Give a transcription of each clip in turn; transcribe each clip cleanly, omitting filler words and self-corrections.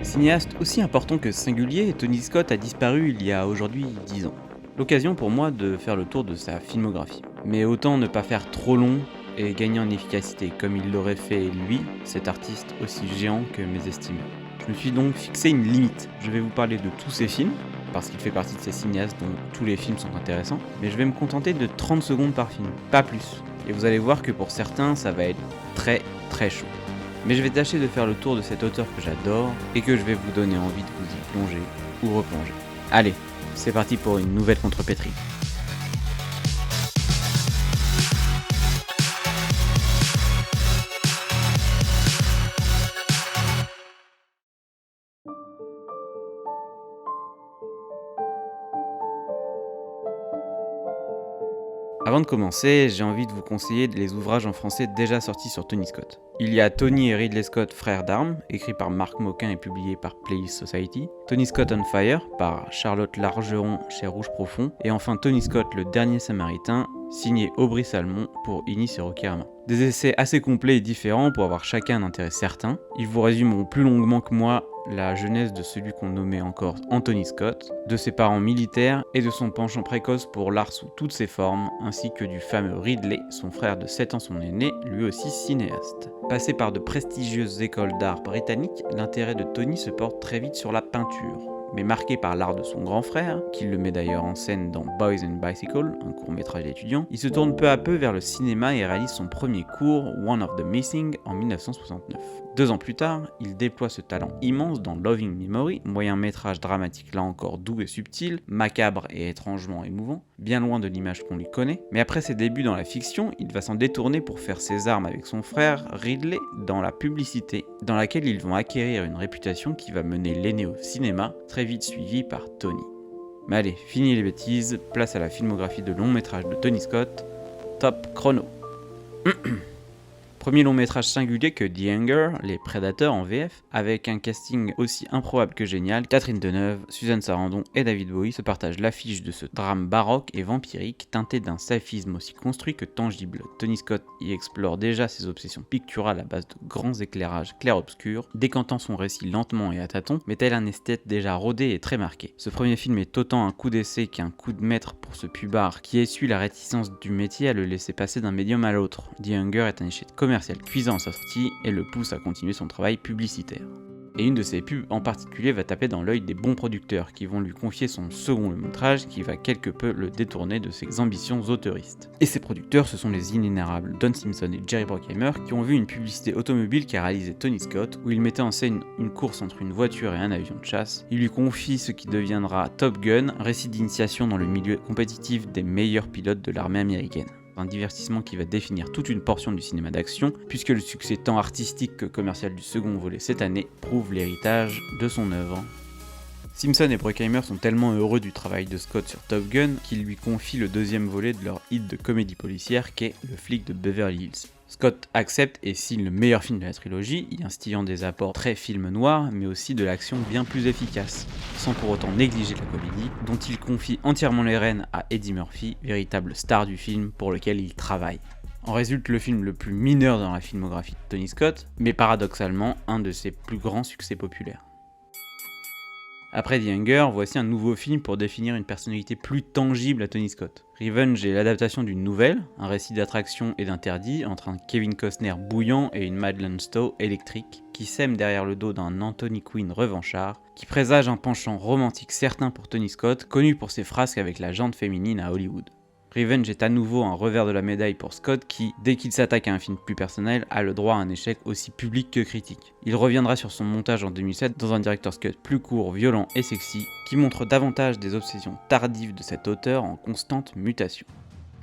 Cinéaste aussi important que singulier, Tony Scott a disparu il y a aujourd'hui 10 ans. L'occasion pour moi de faire le tour de sa filmographie. Mais autant ne pas faire trop long et gagner en efficacité, comme il l'aurait fait lui, cet artiste aussi géant que mes estimés. Je me suis donc fixé une limite. Je vais vous parler de tous ses films, parce qu'il fait partie de ces cinéastes dont tous les films sont intéressants, mais je vais me contenter de 30 secondes par film, pas plus. Et vous allez voir que pour certains, ça va être très très chaud. Mais je vais tâcher de faire le tour de cet auteur que j'adore et que je vais vous donner envie de vous y plonger ou replonger. Allez, c'est parti pour une nouvelle contrepétrie. Avant de commencer, j'ai envie de vous conseiller les ouvrages en français déjà sortis sur Tony Scott. Il y a Tony et Ridley Scott, frères d'armes, écrit par Marc Moquin et publié par Playlist Society. Tony Scott on Fire, par Charlotte Largeron chez Rouge Profond. Et enfin Tony Scott, le dernier Samaritain, signé Aubry Salmon pour Inis et Rokirama. Des essais assez complets et différents pour avoir chacun un intérêt certain. Ils vous résumeront plus longuement que moi la jeunesse de celui qu'on nommait encore Anthony Scott, de ses parents militaires et de son penchant précoce pour l'art sous toutes ses formes, ainsi que du fameux Ridley, son frère de 7 ans son aîné, lui aussi cinéaste. Passé par de prestigieuses écoles d'art britanniques, l'intérêt de Tony se porte très vite sur la peinture. Mais marqué par l'art de son grand frère, qui le met d'ailleurs en scène dans Boys and Bicycle, un court-métrage étudiant, il se tourne peu à peu vers le cinéma et réalise son premier court, One of the Missing, en 1969. 2 ans plus tard, il déploie ce talent immense dans Loving Memory, moyen-métrage dramatique là encore doux et subtil, macabre et étrangement émouvant, bien loin de l'image qu'on lui connaît. Mais après ses débuts dans la fiction, il va s'en détourner pour faire ses armes avec son frère Ridley dans la publicité, dans laquelle ils vont acquérir une réputation qui va mener l'aîné au cinéma, très vite suivi par Tony. Mais allez, fini les bêtises, place à la filmographie de long métrage de Tony Scott, top chrono. Premier long métrage singulier que The Hunger, les Prédateurs en VF, avec un casting aussi improbable que génial, Catherine Deneuve, Suzanne Sarandon et David Bowie se partagent l'affiche de ce drame baroque et vampirique teinté d'un saphisme aussi construit que tangible. Tony Scott y explore déjà ses obsessions picturales à base de grands éclairages clair-obscur, décantant son récit lentement et à tâtons, mais tel un esthète déjà rodé et très marqué. Ce premier film est autant un coup d'essai qu'un coup de maître pour ce pubard qui essuie la réticence du métier à le laisser passer d'un médium à l'autre. The Hunger est un échec commercial cuisant à sa sortie et le pousse à continuer son travail publicitaire. Et une de ses pubs en particulier va taper dans l'œil des bons producteurs qui vont lui confier son second long-métrage qui va quelque peu le détourner de ses ambitions auteuristes. Et ces producteurs, ce sont les inénarrables Don Simpson et Jerry Bruckheimer qui ont vu une publicité automobile qu'a réalisé Tony Scott où il mettait en scène une course entre une voiture et un avion de chasse. Il lui confie ce qui deviendra Top Gun, récit d'initiation dans le milieu compétitif des meilleurs pilotes de l'armée américaine. Un divertissement qui va définir toute une portion du cinéma d'action, puisque le succès tant artistique que commercial du second volet cette année prouve l'héritage de son œuvre. Simpson et Bruckheimer sont tellement heureux du travail de Scott sur Top Gun qu'ils lui confient le deuxième volet de leur hit de comédie policière qu'est Le flic de Beverly Hills. Scott accepte et signe le meilleur film de la trilogie, y instillant des apports très film noir, mais aussi de l'action bien plus efficace, sans pour autant négliger la comédie, dont il confie entièrement les rênes à Eddie Murphy, véritable star du film pour lequel il travaille. En résulte le film le plus mineur dans la filmographie de Tony Scott, mais paradoxalement un de ses plus grands succès populaires. Après The Hunger, voici un nouveau film pour définir une personnalité plus tangible à Tony Scott. Revenge est l'adaptation d'une nouvelle, un récit d'attraction et d'interdit entre un Kevin Costner bouillant et une Madeleine Stowe électrique, qui sème derrière le dos d'un Anthony Quinn revanchard, qui présage un penchant romantique certain pour Tony Scott, connu pour ses frasques avec la jante féminine à Hollywood. Revenge est à nouveau un revers de la médaille pour Scott qui, dès qu'il s'attaque à un film plus personnel, a le droit à un échec aussi public que critique. Il reviendra sur son montage en 2007 dans un director's cut plus court, violent et sexy, qui montre davantage des obsessions tardives de cet auteur en constante mutation.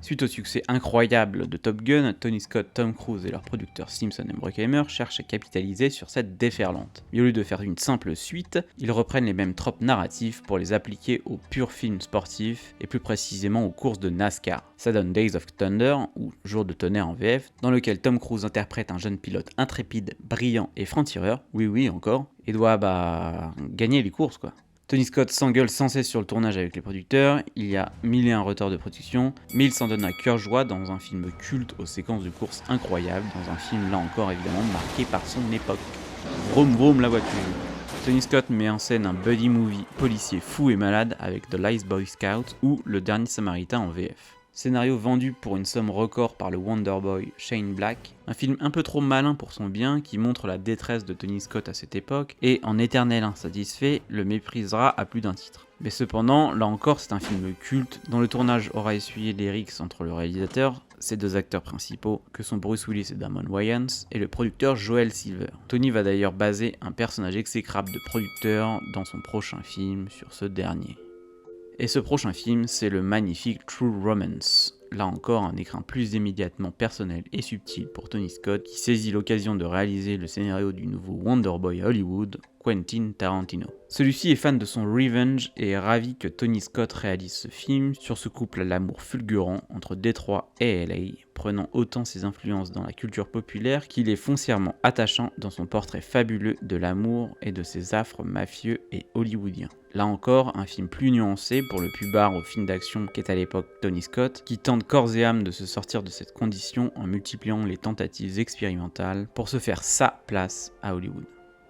Suite au succès incroyable de Top Gun, Tony Scott, Tom Cruise et leurs producteurs Simpson et Bruckheimer cherchent à capitaliser sur cette déferlante. Et au lieu de faire une simple suite, ils reprennent les mêmes tropes narratifs pour les appliquer aux purs films sportifs et plus précisément aux courses de NASCAR. Ça donne Days of Thunder, ou Jour de tonnerre en VF, dans lequel Tom Cruise interprète un jeune pilote intrépide, brillant et franc-tireur, oui encore, et doit gagner les courses quoi. Tony Scott s'engueule sans cesse sur le tournage avec les producteurs, il y a 1001 retards de production, mais il s'en donne à cœur joie dans un film culte aux séquences de course incroyables, dans un film là encore évidemment marqué par son époque. Vroom vroom la voiture. Tony Scott met en scène un buddy movie policier fou et malade avec The Last Boy Scout ou Le Dernier Samaritain en VF. Scénario vendu pour une somme record par le Wonder Boy Shane Black, un film un peu trop malin pour son bien qui montre la détresse de Tony Scott à cette époque et, en éternel insatisfait, le méprisera à plus d'un titre. Mais cependant, là encore, c'est un film culte dont le tournage aura essuyé les rixes entre le réalisateur, ses deux acteurs principaux, que sont Bruce Willis et Damon Wayans, et le producteur Joel Silver. Tony va d'ailleurs baser un personnage exécrable de producteur dans son prochain film sur ce dernier. Et ce prochain film, c'est le magnifique True Romance. Là encore, un écrin plus immédiatement personnel et subtil pour Tony Scott qui saisit l'occasion de réaliser le scénario du nouveau Wonder Boy Hollywood, Quentin Tarantino. Celui-ci est fan de son revenge et est ravi que Tony Scott réalise ce film sur ce couple à l'amour fulgurant entre Détroit et LA, prenant autant ses influences dans la culture populaire qu'il est foncièrement attachant dans son portrait fabuleux de l'amour et de ses affres mafieux et hollywoodiens. Là encore, un film plus nuancé pour le pubard au film d'action qu'est à l'époque Tony Scott, qui tente corps et âme de se sortir de cette condition en multipliant les tentatives expérimentales pour se faire sa place à Hollywood.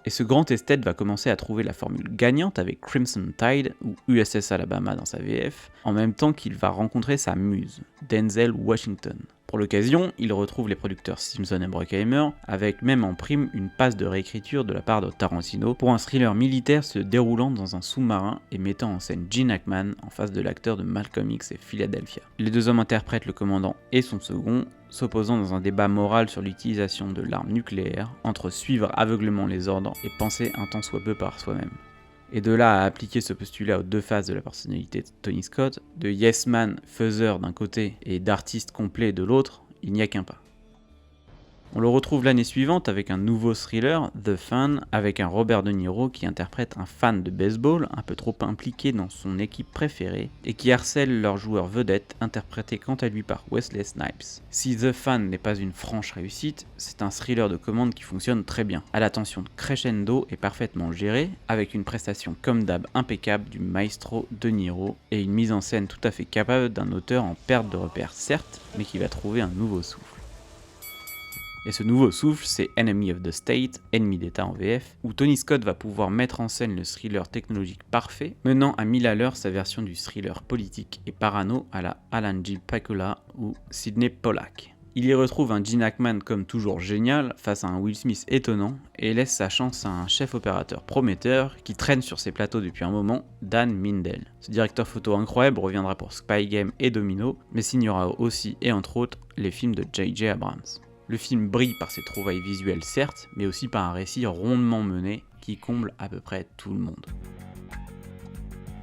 Et ce grand esthète va commencer à trouver la formule gagnante avec Crimson Tide ou USS Alabama dans sa VF, en même temps qu'il va rencontrer sa muse, Denzel Washington. Pour l'occasion, il retrouve les producteurs Simpson et Bruckheimer, avec même en prime une passe de réécriture de la part de Tarantino pour un thriller militaire se déroulant dans un sous-marin et mettant en scène Gene Hackman en face de l'acteur de Malcolm X et Philadelphia. Les deux hommes interprètent le commandant et son second, s'opposant dans un débat moral sur l'utilisation de l'arme nucléaire, entre suivre aveuglément les ordres et penser un tant soit peu par soi-même. Et de là à appliquer ce postulat aux deux faces de la personnalité de Tony Scott, de yes man faiseur d'un côté et d'artiste complet de l'autre, il n'y a qu'un pas. On le retrouve l'année suivante avec un nouveau thriller, The Fan, avec un Robert De Niro qui interprète un fan de baseball un peu trop impliqué dans son équipe préférée et qui harcèle leur joueur vedette, interprété quant à lui par Wesley Snipes. Si The Fan n'est pas une franche réussite, c'est un thriller de commande qui fonctionne très bien, à la tension crescendo et parfaitement gérée, avec une prestation comme d'hab impeccable du maestro De Niro et une mise en scène tout à fait capable d'un auteur en perte de repère certes, mais qui va trouver un nouveau souffle. Et ce nouveau souffle, c'est Enemy of the State, Ennemi d'État en VF, où Tony Scott va pouvoir mettre en scène le thriller technologique parfait, menant à 1000 à l'heure sa version du thriller politique et parano à la Alan J. Pakula ou Sidney Pollack. Il y retrouve un Gene Hackman comme toujours génial, face à un Will Smith étonnant, et laisse sa chance à un chef opérateur prometteur qui traîne sur ses plateaux depuis un moment, Dan Mindel. Ce directeur photo incroyable reviendra pour Spy Game et Domino, mais signera aussi et entre autres les films de J.J. Abrams. Le film brille par ses trouvailles visuelles certes, mais aussi par un récit rondement mené qui comble à peu près tout le monde.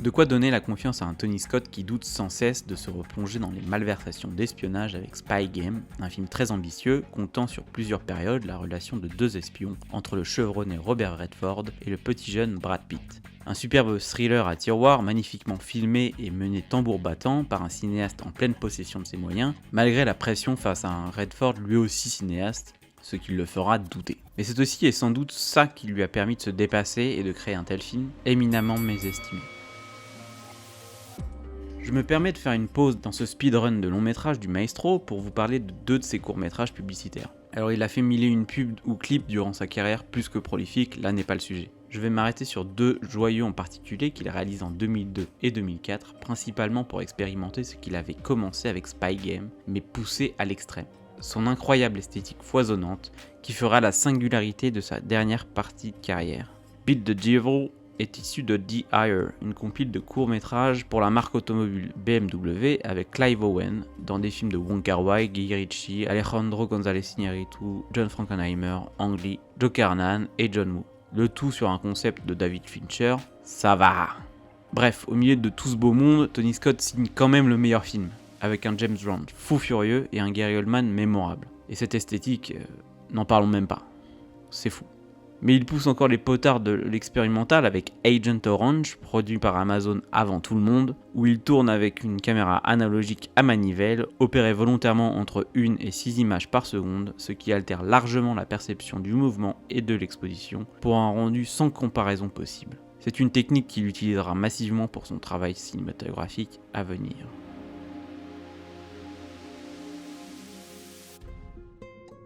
De quoi donner la confiance à un Tony Scott qui doute sans cesse de se replonger dans les malversations d'espionnage avec Spy Game, un film très ambitieux, comptant sur plusieurs périodes la relation de deux espions entre le chevronné Robert Redford et le petit jeune Brad Pitt. Un superbe thriller à tiroir, magnifiquement filmé et mené tambour battant par un cinéaste en pleine possession de ses moyens, malgré la pression face à un Redford lui aussi cinéaste, ce qui le fera douter. Mais c'est aussi et sans doute ça qui lui a permis de se dépasser et de créer un tel film, éminemment mésestimé. Je me permets de faire une pause dans ce speedrun de long métrage du maestro pour vous parler de deux de ses courts métrages publicitaires. Alors il a fait mille et une pubs ou clips durant sa carrière plus que prolifique, là n'est pas le sujet. Je vais m'arrêter sur deux joyaux en particulier qu'il réalise en 2002 et 2004, principalement pour expérimenter ce qu'il avait commencé avec Spy Game, mais poussé à l'extrême. Son incroyable esthétique foisonnante qui fera la singularité de sa dernière partie de carrière. Beat the Devil est issu de The Hire, une compile de courts-métrages pour la marque automobile BMW avec Clive Owen dans des films de Wong Kar-wai, Guy Ritchie, Alejandro González Iñárritu, John Frankenheimer, Ang Lee, Joe Carnahan et John Woo. Le tout sur un concept de David Fincher, ça va. Bref, au milieu de tout ce beau monde, Tony Scott signe quand même le meilleur film, avec un James Bond fou furieux et un Gary Oldman mémorable. Et cette esthétique, n'en parlons même pas. C'est fou. Mais il pousse encore les potards de l'expérimental avec Agent Orange, produit par Amazon avant tout le monde, où il tourne avec une caméra analogique à manivelle, opérée volontairement entre 1 et 6 images par seconde, ce qui altère largement la perception du mouvement et de l'exposition, pour un rendu sans comparaison possible. C'est une technique qu'il utilisera massivement pour son travail cinématographique à venir.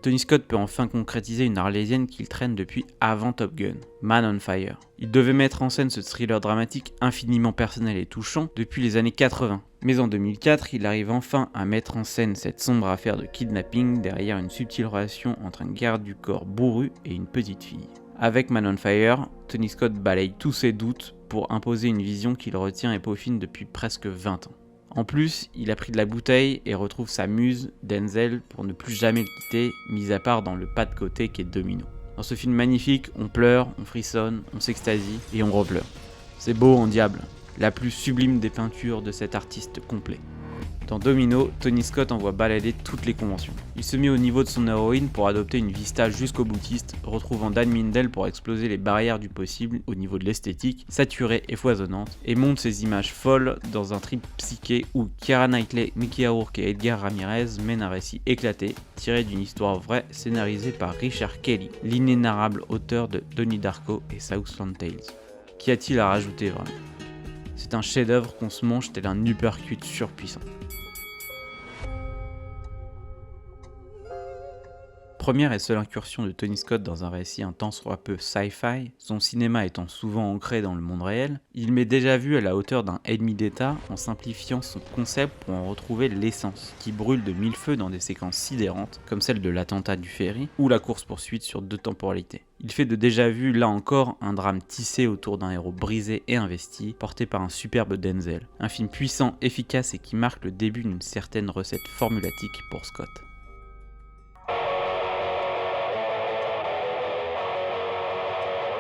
Tony Scott peut enfin concrétiser une arlésienne qu'il traîne depuis avant Top Gun, Man on Fire. Il devait mettre en scène ce thriller dramatique infiniment personnel et touchant depuis les années 80. Mais en 2004, il arrive enfin à mettre en scène cette sombre affaire de kidnapping derrière une subtile relation entre un garde du corps bourru et une petite fille. Avec Man on Fire, Tony Scott balaye tous ses doutes pour imposer une vision qu'il retient et peaufine depuis presque 20 ans. En plus, il a pris de la bouteille et retrouve sa muse, Denzel, pour ne plus jamais le quitter, mis à part dans le pas de côté qu'est Domino. Dans ce film magnifique, on pleure, on frissonne, on s'extasie et on repleure. C'est beau en diable, la plus sublime des peintures de cet artiste complet. Dans Domino, Tony Scott envoie balader toutes les conventions. Il se met au niveau de son héroïne pour adopter une vista jusqu'au boutiste, retrouvant Dan Mindel pour exploser les barrières du possible au niveau de l'esthétique, saturée et foisonnante, et monte ses images folles dans un trip psyché où Keira Knightley, Mickey Rourke et Edgar Ramirez mènent un récit éclaté, tiré d'une histoire vraie scénarisée par Richard Kelly, l'inénarrable auteur de Donnie Darko et Southland Tales. Qu'y a-t-il à rajouter vraiment ? C'est un chef-d'œuvre qu'on se mange tel un uppercut surpuissant. Première et seule incursion de Tony Scott dans un récit intense soit peu sci-fi, son cinéma étant souvent ancré dans le monde réel, il m'est déjà vu à la hauteur d'un ennemi d'État en simplifiant son concept pour en retrouver l'essence, qui brûle de mille feux dans des séquences sidérantes, comme celle de l'attentat du ferry ou la course-poursuite sur 2 temporalités. Il fait de déjà vu, là encore, un drame tissé autour d'un héros brisé et investi, porté par un superbe Denzel. Un film puissant, efficace et qui marque le début d'une certaine recette formulatique pour Scott.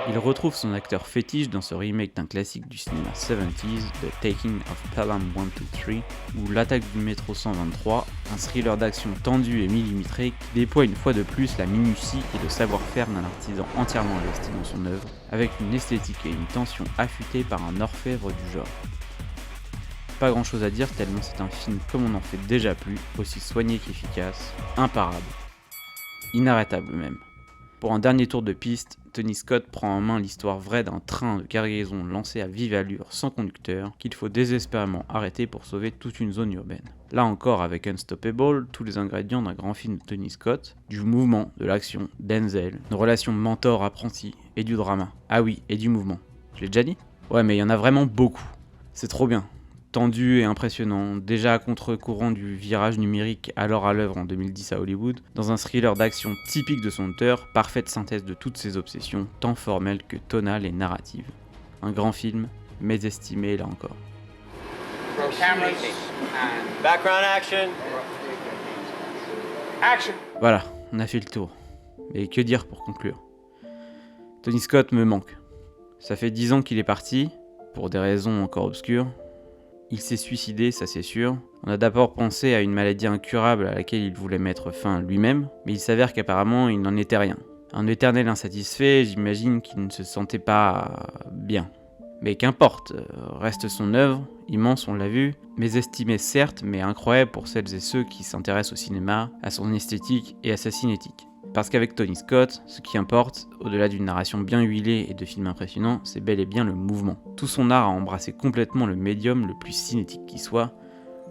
Il retrouve son acteur fétiche dans ce remake d'un classique du cinéma 70s, The Taking of Pelham 123, ou L'attaque du métro 123, un thriller d'action tendu et millimétré qui déploie une fois de plus la minutie et le savoir-faire d'un artisan entièrement investi dans son œuvre, avec une esthétique et une tension affûtées par un orfèvre du genre. Pas grand chose à dire tellement c'est un film comme on n'en fait déjà plus, aussi soigné qu'efficace, imparable, inarrêtable même. Pour un dernier tour de piste, Tony Scott prend en main l'histoire vraie d'un train de cargaison lancé à vive allure sans conducteur qu'il faut désespérément arrêter pour sauver toute une zone urbaine. Là encore avec Unstoppable, tous les ingrédients d'un grand film de Tony Scott, du mouvement, de l'action, Denzel, une relation mentor-apprenti et du drama. Ah oui, et du mouvement. Je l'ai déjà dit ? Ouais mais il y en a vraiment beaucoup. C'est trop bien. Tendu et impressionnant, déjà à contre-courant du virage numérique alors à l'œuvre en 2010 à Hollywood, dans un thriller d'action typique de son auteur, parfaite synthèse de toutes ses obsessions, tant formelles que tonales et narratives. Un grand film, mésestimé là encore. Background action. Action. Voilà, on a fait le tour. Mais que dire pour conclure ? Tony Scott me manque. Ça fait 10 ans qu'il est parti, pour des raisons encore obscures. Il s'est suicidé, ça c'est sûr. On a d'abord pensé à une maladie incurable à laquelle il voulait mettre fin lui-même, mais il s'avère qu'apparemment il n'en était rien. Un éternel insatisfait, j'imagine qu'il ne se sentait pas bien. Mais qu'importe, reste son œuvre, immense on l'a vu, mésestimée certes, mais incroyable pour celles et ceux qui s'intéressent au cinéma, à son esthétique et à sa cinétique. Parce qu'avec Tony Scott, ce qui importe, au-delà d'une narration bien huilée et de films impressionnants, c'est bel et bien le mouvement. Tout son art a embrassé complètement le médium le plus cinétique qui soit,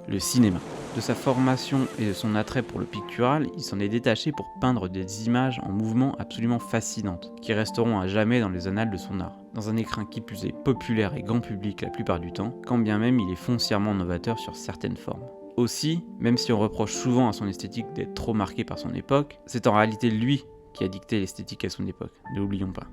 le cinéma. De sa formation et de son attrait pour le pictural, il s'en est détaché pour peindre des images en mouvement absolument fascinantes, qui resteront à jamais dans les annales de son art. Dans un écrin qui plus est populaire et grand public la plupart du temps, quand bien même il est foncièrement novateur sur certaines formes. Aussi, même si on reproche souvent à son esthétique d'être trop marqué par son époque, c'est en réalité lui qui a dicté l'esthétique à son époque, ne l'oublions pas.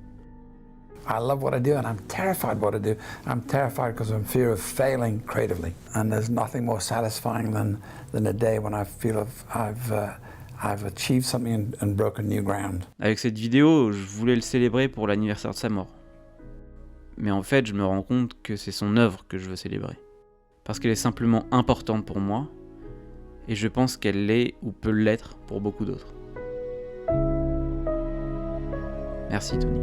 I love what I do and I'm terrified what I do. I'm terrified because I'm in fear of failing creatively. And there's nothing more satisfying than a day when I feel I've achieved something and broken new ground. Avec cette vidéo, je voulais le célébrer pour l'anniversaire de sa mort. Mais en fait, je me rends compte que c'est son œuvre que je veux célébrer. Parce qu'elle est simplement importante pour moi, et je pense qu'elle l'est ou peut l'être pour beaucoup d'autres. Merci Tony.